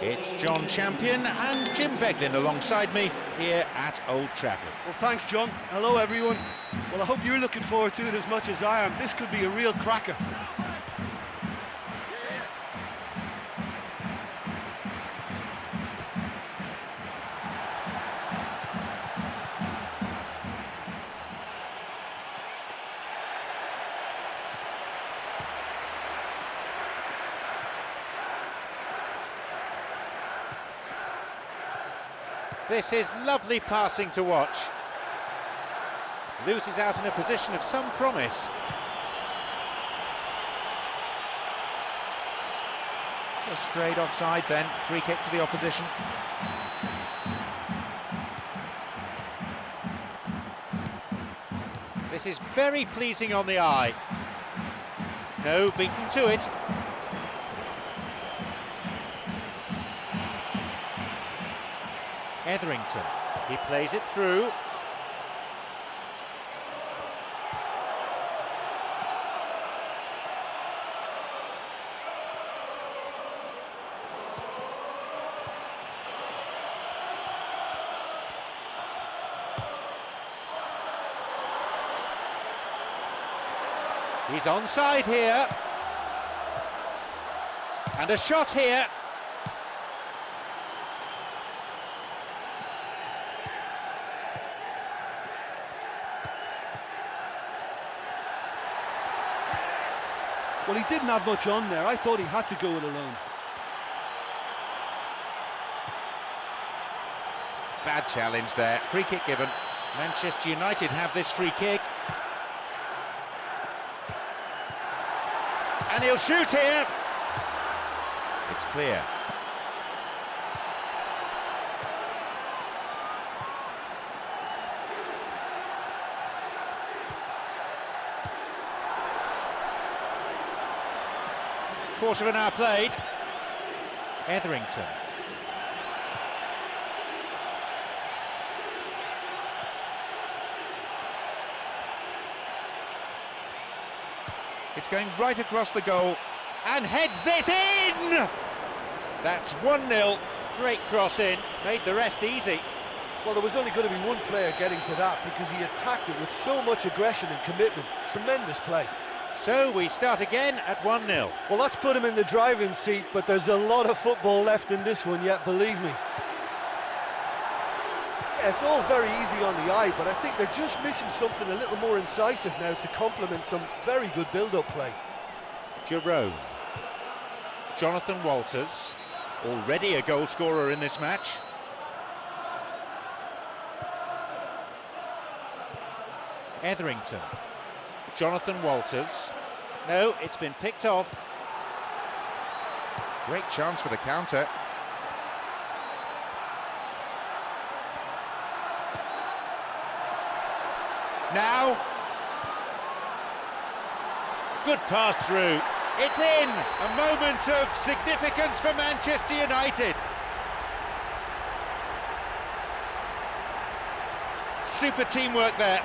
It's John Champion and Jim Beglin alongside me here at Old Trafford. Well, thanks, John. Hello, everyone. Well, I hope you're looking forward to it as much as I am. This could be a real cracker. This is lovely passing to watch. Loses out in a position of some promise. Just straight offside then, free kick to the opposition. This is very pleasing on the eye. No, beaten to it. Etherington, he plays it through. He's onside here. And a shot here. Well, he didn't have much on there. I thought he had to go it alone. Bad challenge there. Free kick given. Manchester United have this free kick. And he'll shoot here. It's clear. Quarter of an hour played. Etherington. It's going right across the goal and heads this in! That's 1-0. Great cross in, made the rest easy. Well, there was only going to be one player getting to that because he attacked it with so much aggression and commitment. Tremendous play. So we start again at 1-0. Well, that's put him in the driving seat, but there's a lot of football left in this one yet, believe me. Yeah, it's all very easy on the eye, but I think they're just missing something a little more incisive now to complement some very good build-up play. Jerome. Jonathan Walters, already a goal scorer in this match. Etherington. Jonathan Walters. No, it's been picked off. Great chance for the counter. Now. Good pass through. It's in! A moment of significance for Manchester United. Super teamwork there.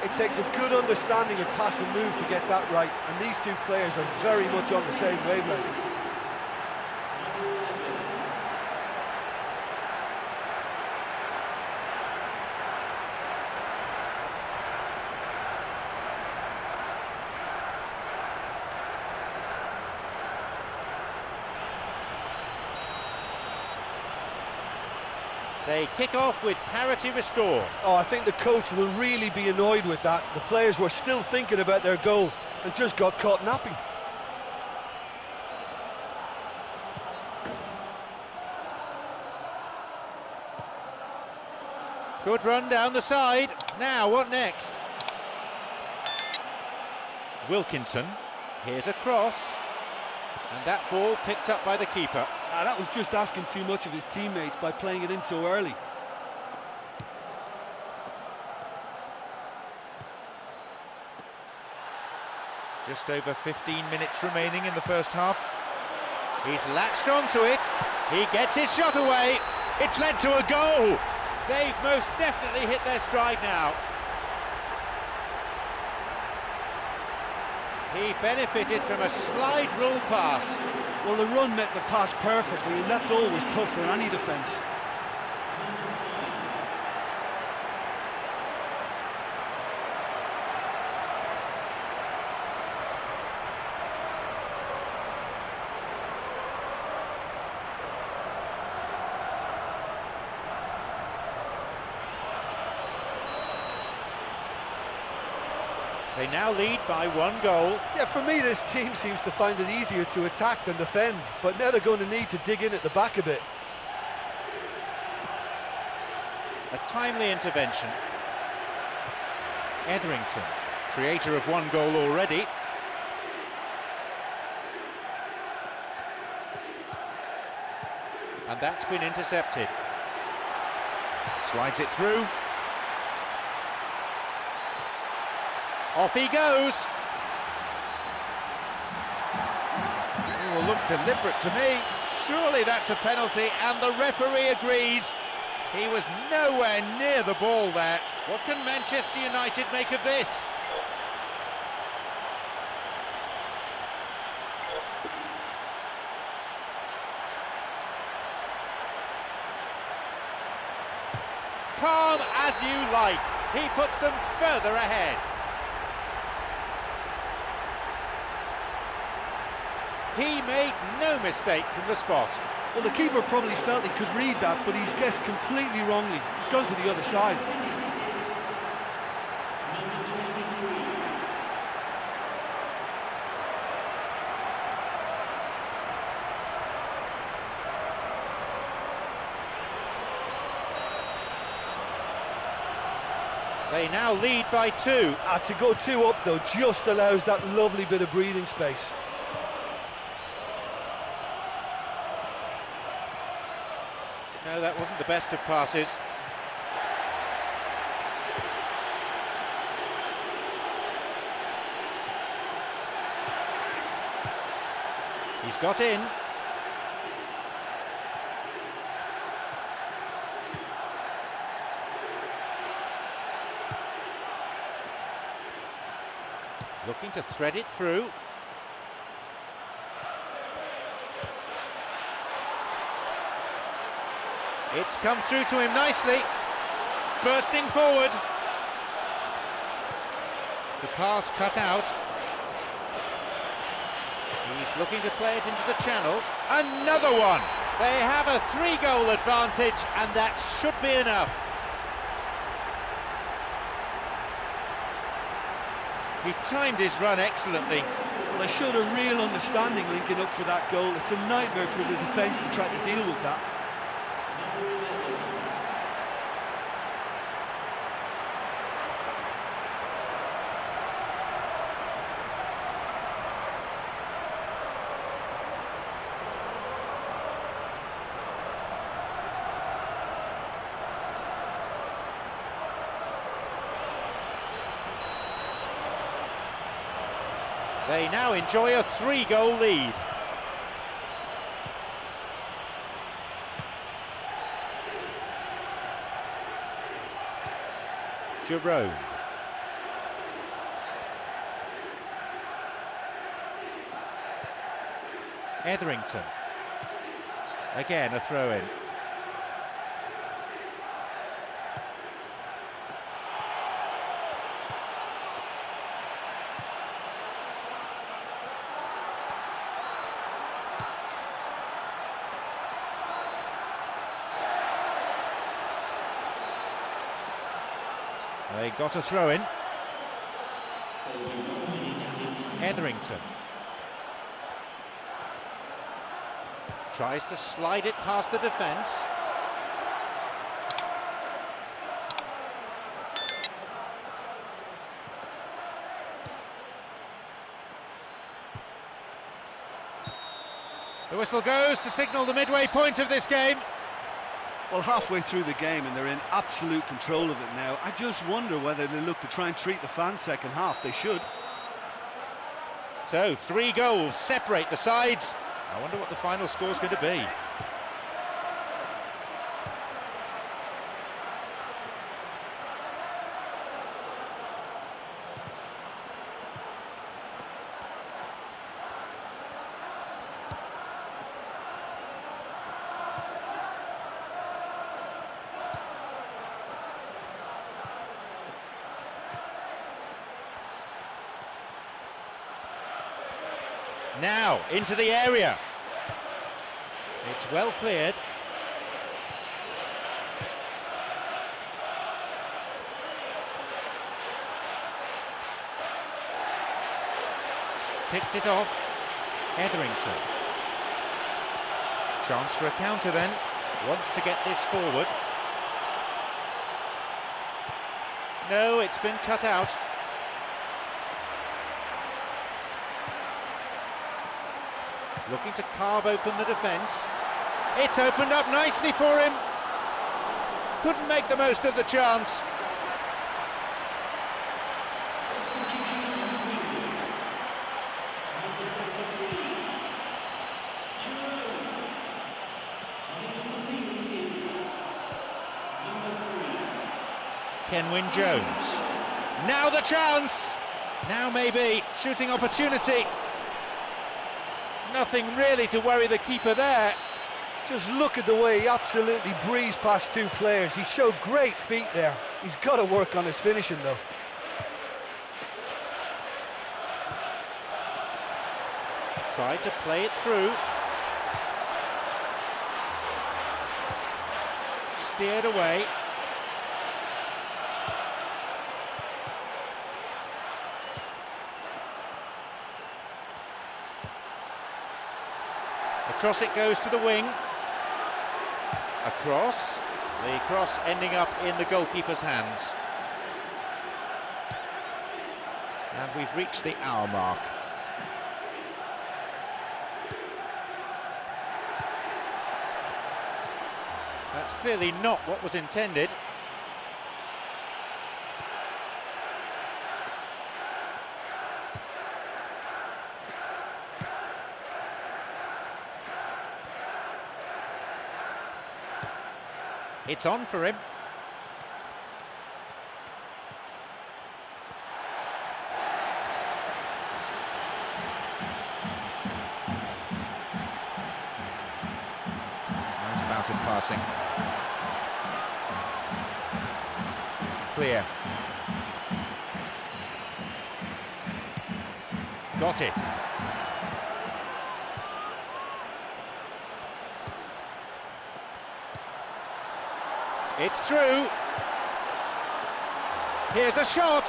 It takes a good understanding of pass and move to get that right, and these two players are very much on the same wavelength. They kick off with parity restored. Oh, I think the coach will really be annoyed with that. The players were still thinking about their goal and just got caught napping. Good run down the side. Now, what next? Wilkinson. Here's a cross. And that ball picked up by the keeper. That was just asking too much of his teammates by playing it in so early. Just over 15 minutes remaining in the first half. He's latched onto it. He gets his shot away. It's led to a goal. They've most definitely hit their stride now. He benefited from a slide rule pass. Well, the run met the pass perfectly, and that's always tough for any defence. They now lead by 1 goal. Yeah, for me, this team seems to find it easier to attack than defend, but now they're going to need to dig in at the back a bit. A timely intervention. Etherington, creator of 1 goal already. And that's been intercepted. Slides it through. Off he goes. It will look deliberate to me. Surely that's a penalty, and the referee agrees. He was nowhere near the ball there. What can Manchester United make of this? Calm as you like. He puts them further ahead. He made no mistake from the spot. Well, the keeper probably felt he could read that, but he's guessed completely wrongly. He's gone to the other side. They now lead by 2. To go 2 up, though, just allows that lovely bit of breathing space. No, that wasn't the best of passes. He's got in. Looking to thread it through. It's come through to him nicely. Bursting forward. The pass cut out. He's looking to play it into the channel. Another one! They have a 3-goal advantage, and that should be enough. He timed his run excellently. Well, they showed a real understanding linking up for that goal. It's a nightmare for the defence to try to deal with that. They now enjoy a 3-goal lead. Jerome. Etherington. Again, a throw-in. They got a throw-in. Etherington tries to slide it past the defence. The whistle goes to signal the midway point of this game. Well, halfway through the game and they're in absolute control of it now. I just wonder whether they look to try and treat the fans second half. They should. So, 3 goals separate the sides. I wonder what the final score's going to be. Now, into the area. It's well cleared. Picked it off. Etherington. Chance for a counter then. Wants to get this forward. No, it's been cut out. Looking to carve open the defence. It's opened up nicely for him. Couldn't make the most of the chance. Kenwyn Jones. Now the chance. Now maybe shooting opportunity. Nothing really to worry the keeper there. Just look at the way he absolutely breezed past two players. He showed great feet there. He's got to work on his finishing though. Tried to play it through. Steered away. Across it goes to the wing. Across. The cross ending up in the goalkeeper's hands. And we've reached the hour mark. That's clearly not what was intended. It's on for him. Nice bout of passing. Clear. Got it. It's through. Here's a shot.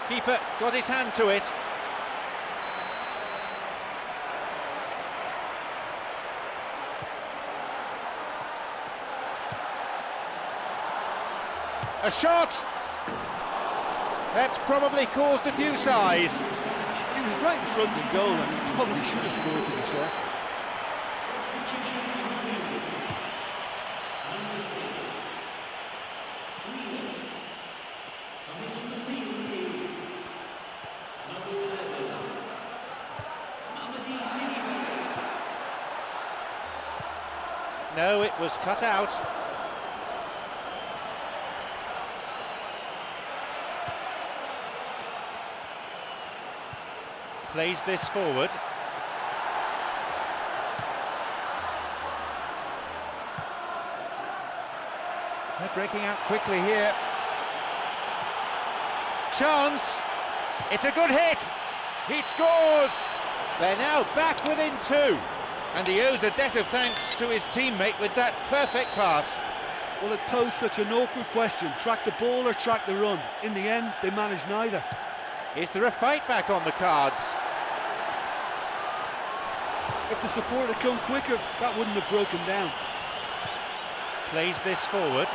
Keeper got his hand to it. A shot. That's probably caused a few sighs. He was right in front of goal and he probably should have scored, to be fair. No, it was cut out. Plays this forward. They're breaking out quickly here. Chance. It's a good hit. He scores. They're now back within two. And he owes a debt of thanks to his teammate with that perfect pass. Well, it posed such an awkward question. Track the ball or track the run? In the end, they managed neither. Is there a fight back on the cards? If the support had come quicker, that wouldn't have broken down. Plays this forward.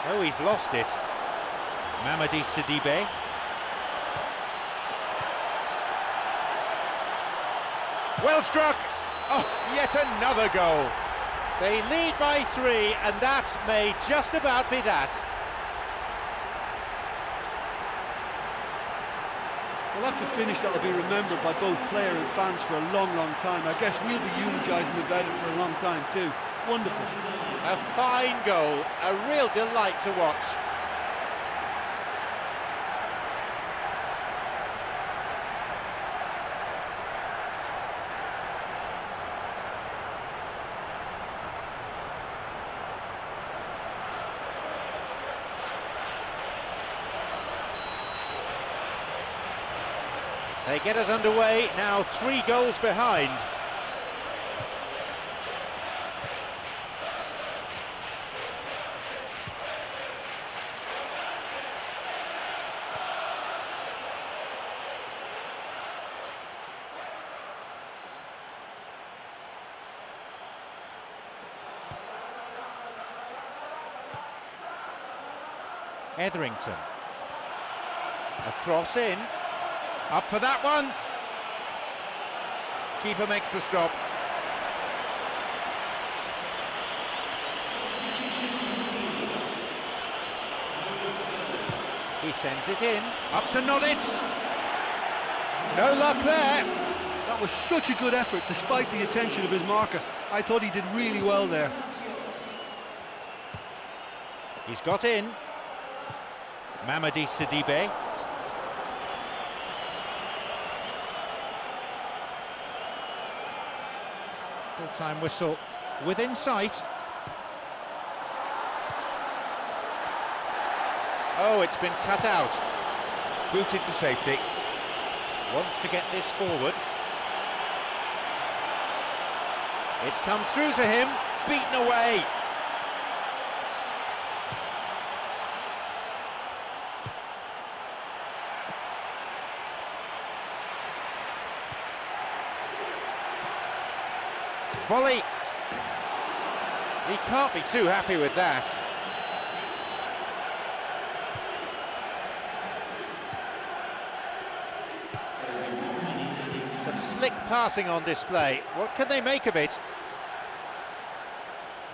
Oh, he's lost it. Mamadi Sidibe. Well struck! Oh, yet another goal. They lead by 3, and that may just about be that. Well, that's a finish that'll be remembered by both player and fans for a long, long time. I guess we'll be eulogising about it for a long time too. Wonderful. A fine goal, a real delight to watch. They get us underway, now 3 goals behind. Etherington. A cross in. Up for that one. Keeper makes the stop. He sends it in. Up to nod it. No luck there. That was such a good effort, despite the attention of his marker. I thought he did really well there. He's got in. Mamadi Sidibe. Full-time whistle within sight. Oh, it's been cut out. Booted to safety. Wants to get this forward. It's come through to him. Beaten away. Volley. He can't be too happy with that. Some slick passing on display. What can they make of it?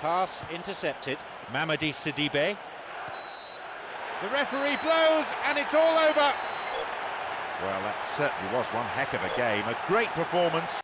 Pass intercepted. Mamadi Sidibe. The referee blows and it's all over. Well, that certainly was one heck of a game. A great performance.